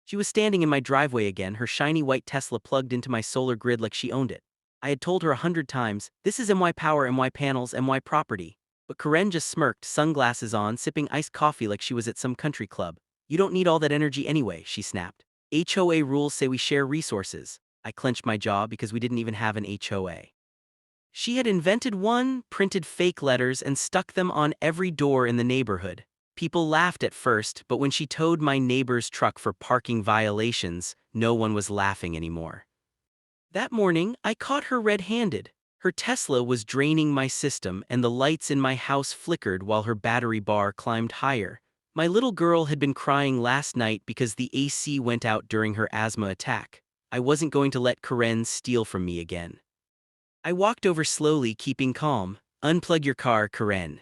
She was standing in my driveway again, her shiny white Tesla plugged into my solar grid like she owned it. I had told her 100 times, this is MY Power, MY Panels, MY Property. But Karen just smirked, sunglasses on, sipping iced coffee like she was at some country club. You don't need all that energy anyway, she snapped. HOA rules say we share resources. I clenched my jaw because we didn't even have an HOA. She had invented one, printed fake letters, and stuck them on every door in the neighborhood. People laughed at first, but when she towed my neighbor's truck for parking violations, no one was laughing anymore. That morning, I caught her red-handed. Her Tesla was draining my system, and the lights in my house flickered while her battery bar climbed higher. My little girl had been crying last night because the AC went out during her asthma attack. I wasn't going to let Karen steal from me again. I walked over slowly, keeping calm. Unplug your car, Karen.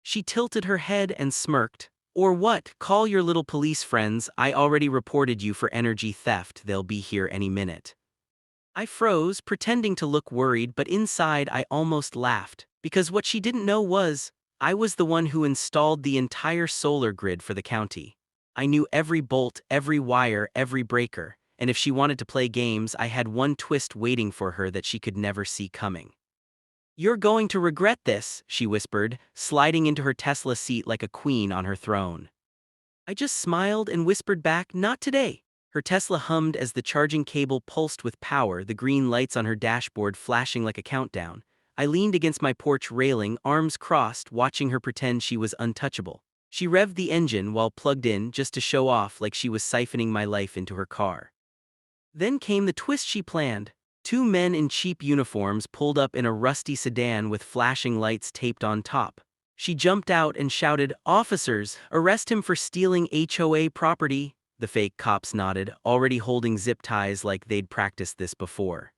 She tilted her head and smirked. Or what? Call your little police friends. I already reported you for energy theft. They'll be here any minute. I froze, pretending to look worried, but inside I almost laughed. Because what she didn't know was, I was the one who installed the entire solar grid for the county. I knew every bolt, every wire, every breaker. And if she wanted to play games, I had one twist waiting for her that she could never see coming. You're going to regret this, she whispered, sliding into her Tesla seat like a queen on her throne. I just smiled and whispered back, not today. Her Tesla hummed as the charging cable pulsed with power, the green lights on her dashboard flashing like a countdown. I leaned against my porch railing, arms crossed, watching her pretend she was untouchable. She revved the engine while plugged in just to show off like she was siphoning my life into her car. Then came the twist she planned. Two men in cheap uniforms pulled up in a rusty sedan with flashing lights taped on top. She jumped out and shouted, "Officers, arrest him for stealing HOA property." The fake cops nodded, already holding zip ties like they'd practiced this before.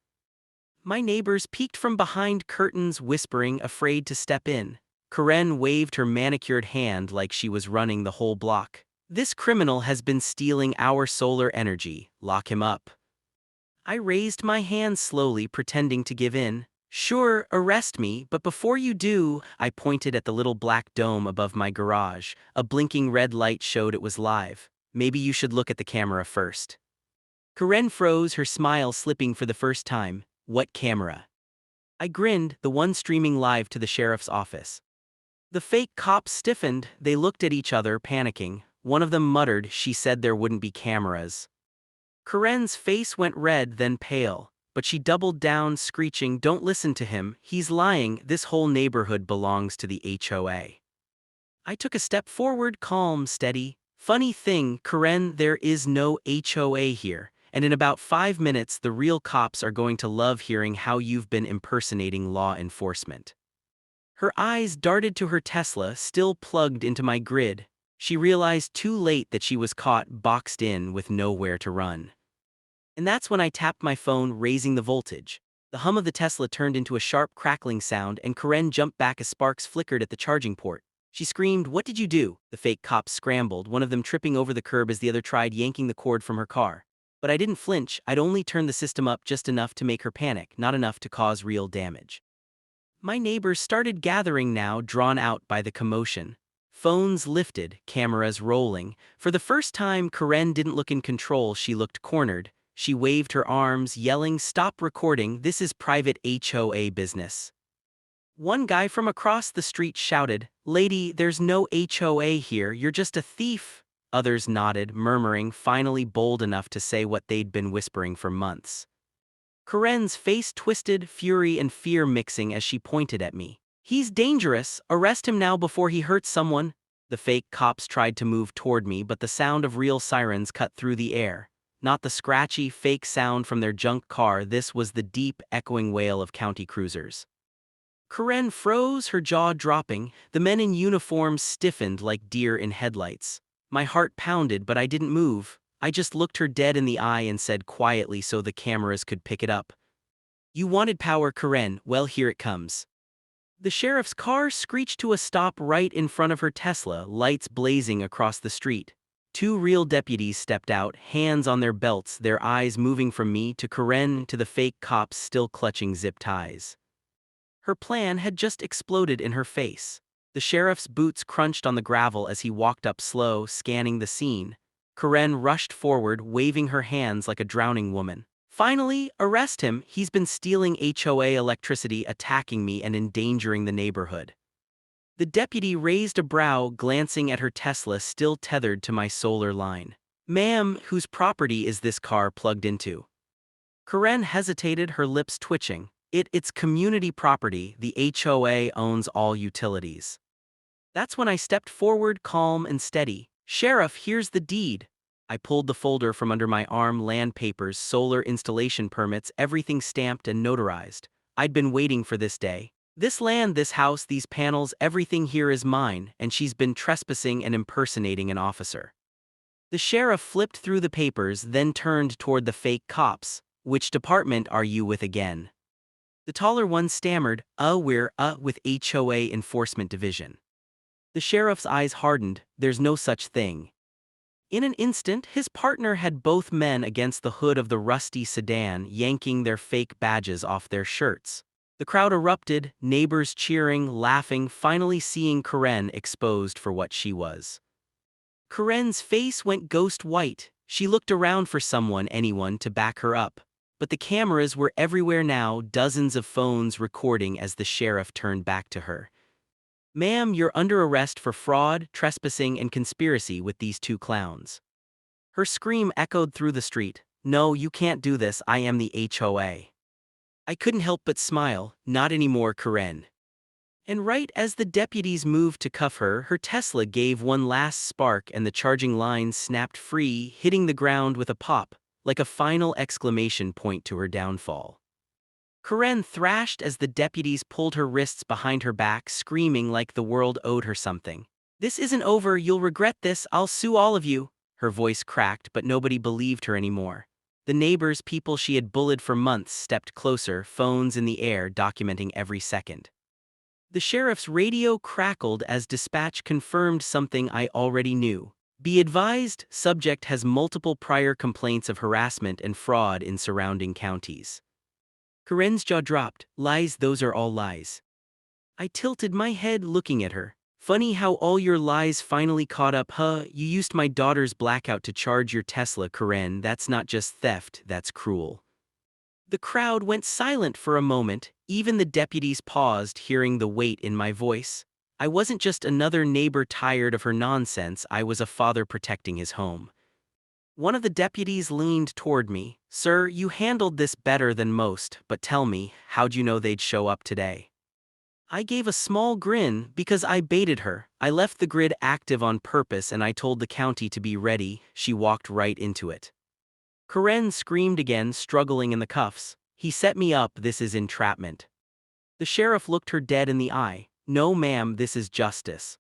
My neighbors peeked from behind curtains, whispering, afraid to step in. Karen waved her manicured hand like she was running the whole block. This criminal has been stealing our solar energy. Lock him up. I raised my hand slowly, pretending to give in. Sure, arrest me, but before you do, I pointed at the little black dome above my garage. A blinking red light showed it was live. Maybe you should look at the camera first. Karen froze, her smile slipping for the first time. What camera? I grinned, the one streaming live to the sheriff's office. The fake cops stiffened, they looked at each other, panicking. One of them muttered, she said there wouldn't be cameras. Karen's face went red, then pale, but she doubled down, screeching, don't listen to him, he's lying, this whole neighborhood belongs to the HOA. I took a step forward, calm, steady. Funny thing, Karen, there is no HOA here, and in about 5 minutes the real cops are going to love hearing how you've been impersonating law enforcement. Her eyes darted to her Tesla, still plugged into my grid. She realized too late that she was caught, boxed in with nowhere to run. And that's when I tapped my phone, raising the voltage. The hum of the Tesla turned into a sharp crackling sound, and Karen jumped back as sparks flickered at the charging port. She screamed, "What did you do?" The fake cops scrambled, one of them tripping over the curb as the other tried yanking the cord from her car. But I didn't flinch. I'd only turned the system up just enough to make her panic, not enough to cause real damage. My neighbors started gathering now, drawn out by the commotion. Phones lifted, cameras rolling. For the first time, Karen didn't look in control, she looked cornered. She waved her arms, yelling, "Stop recording, this is private HOA business." One guy from across the street shouted, "Lady, there's no HOA here, you're just a thief." Others nodded, murmuring, finally bold enough to say what they'd been whispering for months. Karen's face twisted, fury and fear mixing as she pointed at me. "He's dangerous, arrest him now before he hurts someone." The fake cops tried to move toward me, but the sound of real sirens cut through the air. Not the scratchy, fake sound from their junk car, this was the deep, echoing wail of county cruisers. Karen froze, her jaw dropping. The men in uniform stiffened like deer in headlights. My heart pounded, but I didn't move. I just looked her dead in the eye and said quietly so the cameras could pick it up, "You wanted power, Karen, well here it comes." The sheriff's car screeched to a stop right in front of her Tesla, lights blazing across the street. Two real deputies stepped out, hands on their belts, their eyes moving from me to Karen to the fake cops still clutching zip ties. Her plan had just exploded in her face. The sheriff's boots crunched on the gravel as he walked up slow, scanning the scene. Karen rushed forward, waving her hands like a drowning woman. Finally, arrest him, he's been stealing HOA electricity, attacking me and endangering the neighborhood. The deputy raised a brow, glancing at her Tesla still tethered to my solar line. Ma'am, whose property is this car plugged into? Karen hesitated, her lips twitching. It's community property, the HOA owns all utilities. That's when I stepped forward, calm and steady. Sheriff, here's the deed. I pulled the folder from under my arm, land papers, solar installation permits, everything stamped and notarized. I'd been waiting for this day. This land, this house, these panels, everything here is mine, and she's been trespassing and impersonating an officer. The sheriff flipped through the papers, then turned toward the fake cops. Which department are you with again? The taller one stammered, we're, with HOA Enforcement Division. The sheriff's eyes hardened, there's no such thing. In an instant, his partner had both men against the hood of the rusty sedan, yanking their fake badges off their shirts. The crowd erupted, neighbors cheering, laughing, finally seeing Karen exposed for what she was. Karen's face went ghost white. She looked around for someone, anyone, to back her up. But the cameras were everywhere now, dozens of phones recording as the sheriff turned back to her. Ma'am, you're under arrest for fraud, trespassing, and conspiracy with these two clowns. Her scream echoed through the street. No, you can't do this, I am the HOA. I couldn't help but smile, not anymore, Karen. And right as the deputies moved to cuff her, her Tesla gave one last spark and the charging lines snapped free, hitting the ground with a pop, like a final exclamation point to her downfall. Karen thrashed as the deputies pulled her wrists behind her back, screaming like the world owed her something. This isn't over, you'll regret this, I'll sue all of you. Her voice cracked, but nobody believed her anymore. The neighbors, people she had bullied for months, stepped closer, phones in the air documenting every second. The sheriff's radio crackled as dispatch confirmed something I already knew. Be advised, subject has multiple prior complaints of harassment and fraud in surrounding counties. Karen's jaw dropped. Lies, those are all lies. I tilted my head, looking at her. Funny how all your lies finally caught up, huh? You used my daughter's blackout to charge your Tesla, Karen. That's not just theft, that's cruel. The crowd went silent for a moment. Even the deputies paused, hearing the weight in my voice. I wasn't just another neighbor tired of her nonsense, I was a father protecting his home. One of the deputies leaned toward me. Sir, you handled this better than most, but tell me, how'd you know they'd show up today? I gave a small grin because I baited her. I left the grid active on purpose and I told the county to be ready. She walked right into it. Karen screamed again, struggling in the cuffs. He set me up, this is entrapment. The sheriff looked her dead in the eye. No ma'am, this is justice.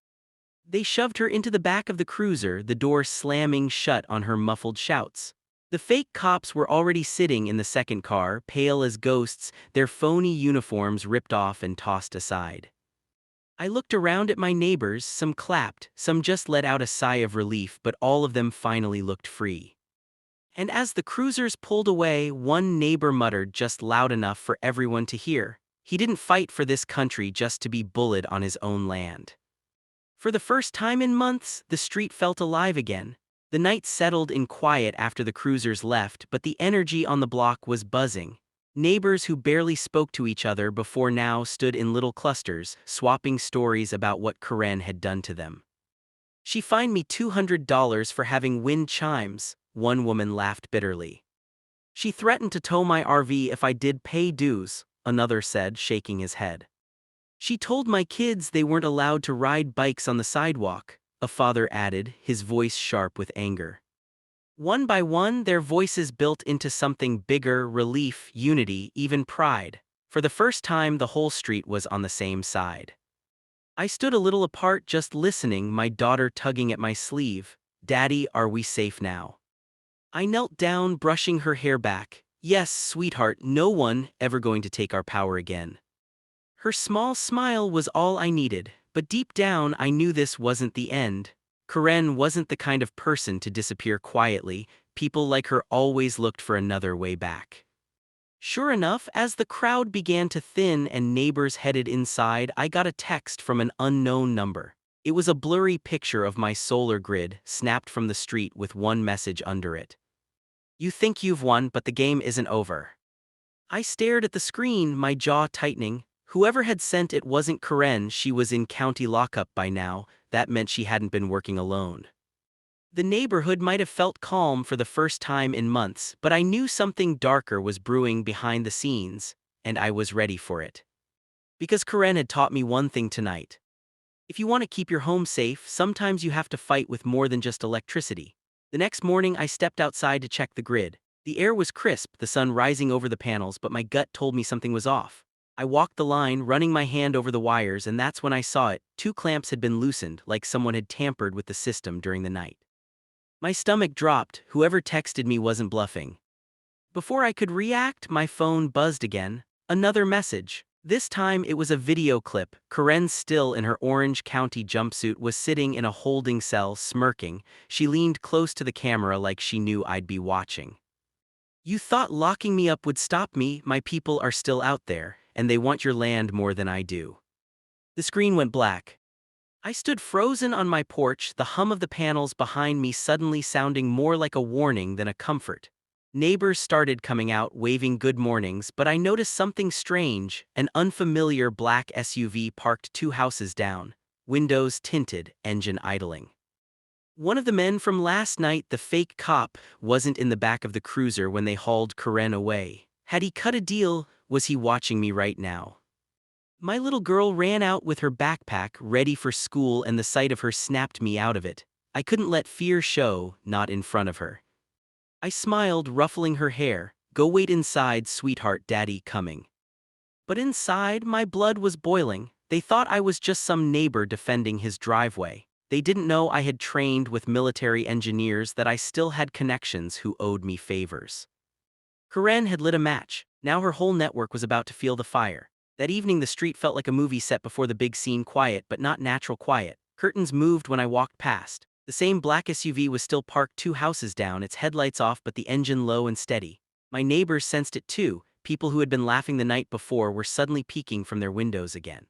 They shoved her into the back of the cruiser, the door slamming shut on her muffled shouts. The fake cops were already sitting in the second car, pale as ghosts, their phony uniforms ripped off and tossed aside. I looked around at my neighbors, some clapped, some just let out a sigh of relief, but all of them finally looked free. And as the cruisers pulled away, one neighbor muttered just loud enough for everyone to hear. He didn't fight for this country just to be bullied on his own land. For the first time in months, the street felt alive again. The night settled in quiet after the cruisers left, but the energy on the block was buzzing. Neighbors who barely spoke to each other before now stood in little clusters, swapping stories about what Karen had done to them. She fined me $200 for having wind chimes, one woman laughed bitterly. She threatened to tow my RV if I did pay dues, another said, shaking his head. She told my kids they weren't allowed to ride bikes on the sidewalk, a father added, his voice sharp with anger. One by one, their voices built into something bigger: relief, unity, even pride. For the first time, the whole street was on the same side. I stood a little apart, just listening, my daughter tugging at my sleeve. Daddy, are we safe now? I knelt down, brushing her hair back. Yes, sweetheart, no one ever going to take our power again. Her small smile was all I needed, but deep down I knew this wasn't the end. Karen wasn't the kind of person to disappear quietly. People like her always looked for another way back. Sure enough, as the crowd began to thin and neighbors headed inside, I got a text from an unknown number. It was a blurry picture of my solar grid, snapped from the street with one message under it. You think you've won, but the game isn't over. I stared at the screen, my jaw tightening. Whoever had sent it wasn't Karen, she was in county lockup by now. That meant she hadn't been working alone. The neighborhood might have felt calm for the first time in months, but I knew something darker was brewing behind the scenes, and I was ready for it. Because Karen had taught me one thing tonight. If you want to keep your home safe, sometimes you have to fight with more than just electricity. The next morning, I stepped outside to check the grid. The air was crisp, the sun rising over the panels, but my gut told me something was off. I walked the line, running my hand over the wires, and that's when I saw it. 2 clamps had been loosened, like someone had tampered with the system during the night. My stomach dropped. Whoever texted me wasn't bluffing. Before I could react, my phone buzzed again. Another message. This time it was a video clip. Karen, still in her Orange County jumpsuit, was sitting in a holding cell, smirking. She leaned close to the camera like she knew I'd be watching. You thought locking me up would stop me? My people are still out there, and they want your land more than I do. The screen went black. I stood frozen on my porch, the hum of the panels behind me suddenly sounding more like a warning than a comfort. Neighbors started coming out, waving good mornings, but I noticed something strange. An unfamiliar black SUV parked 2 houses down, windows tinted, engine idling. One of the men from last night, the fake cop, wasn't in the back of the cruiser when they hauled Karen away. Had he cut a deal? Was he watching me right now? My little girl ran out with her backpack, ready for school, and the sight of her snapped me out of it. I couldn't let fear show, not in front of her. I smiled, ruffling her hair. Go wait inside, sweetheart, daddy coming. But inside, my blood was boiling. They thought I was just some neighbor defending his driveway. They didn't know I had trained with military engineers, that I still had connections who owed me favors. Karen had lit a match. Now her whole network was about to feel the fire. That evening the street felt like a movie set before the big scene, quiet but not natural quiet. Curtains moved when I walked past. The same black SUV was still parked 2 houses down, its headlights off but the engine low and steady. My neighbors sensed it too. People who had been laughing the night before were suddenly peeking from their windows again.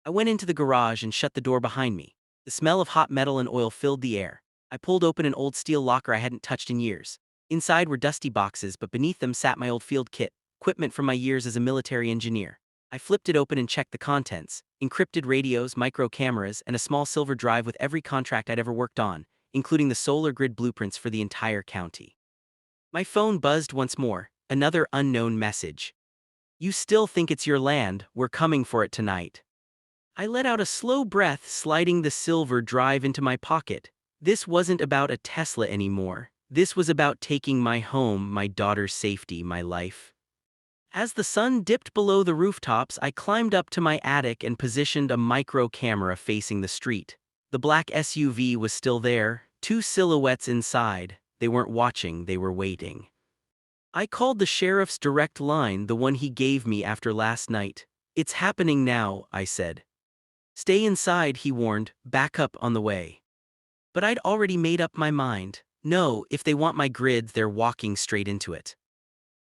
I went into the garage and shut the door behind me. The smell of hot metal and oil filled the air. I pulled open an old steel locker I hadn't touched in years. Inside were dusty boxes, but beneath them sat my old field kit, equipment from my years as a military engineer. I flipped it open and checked the contents. Encrypted radios, micro cameras, and a small silver drive with every contract I'd ever worked on, including the solar grid blueprints for the entire county. My phone buzzed once more. Another unknown message. You still think it's your land? We're coming for it tonight. I let out a slow breath, sliding the silver drive into my pocket. This wasn't about a Tesla anymore. This was about taking my home, my daughter's safety, my life. As the sun dipped below the rooftops, I climbed up to my attic and positioned a micro camera facing the street. The black SUV was still there, 2 silhouettes inside. They weren't watching, they were waiting. I called the sheriff's direct line, the one he gave me after last night. It's happening now, I said. Stay inside, he warned, backup on the way. But I'd already made up my mind. No, if they want my grid, they're walking straight into it.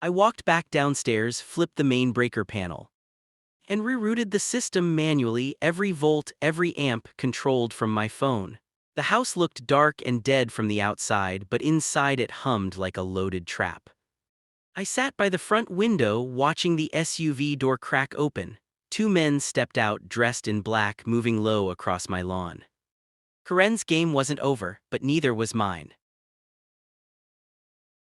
I walked back downstairs, flipped the main breaker panel, and rerouted the system manually, every volt, every amp controlled from my phone. The house looked dark and dead from the outside, but inside it hummed like a loaded trap. I sat by the front window, watching the SUV door crack open. 2 men stepped out, dressed in black, moving low across my lawn. Karen's game wasn't over, but neither was mine.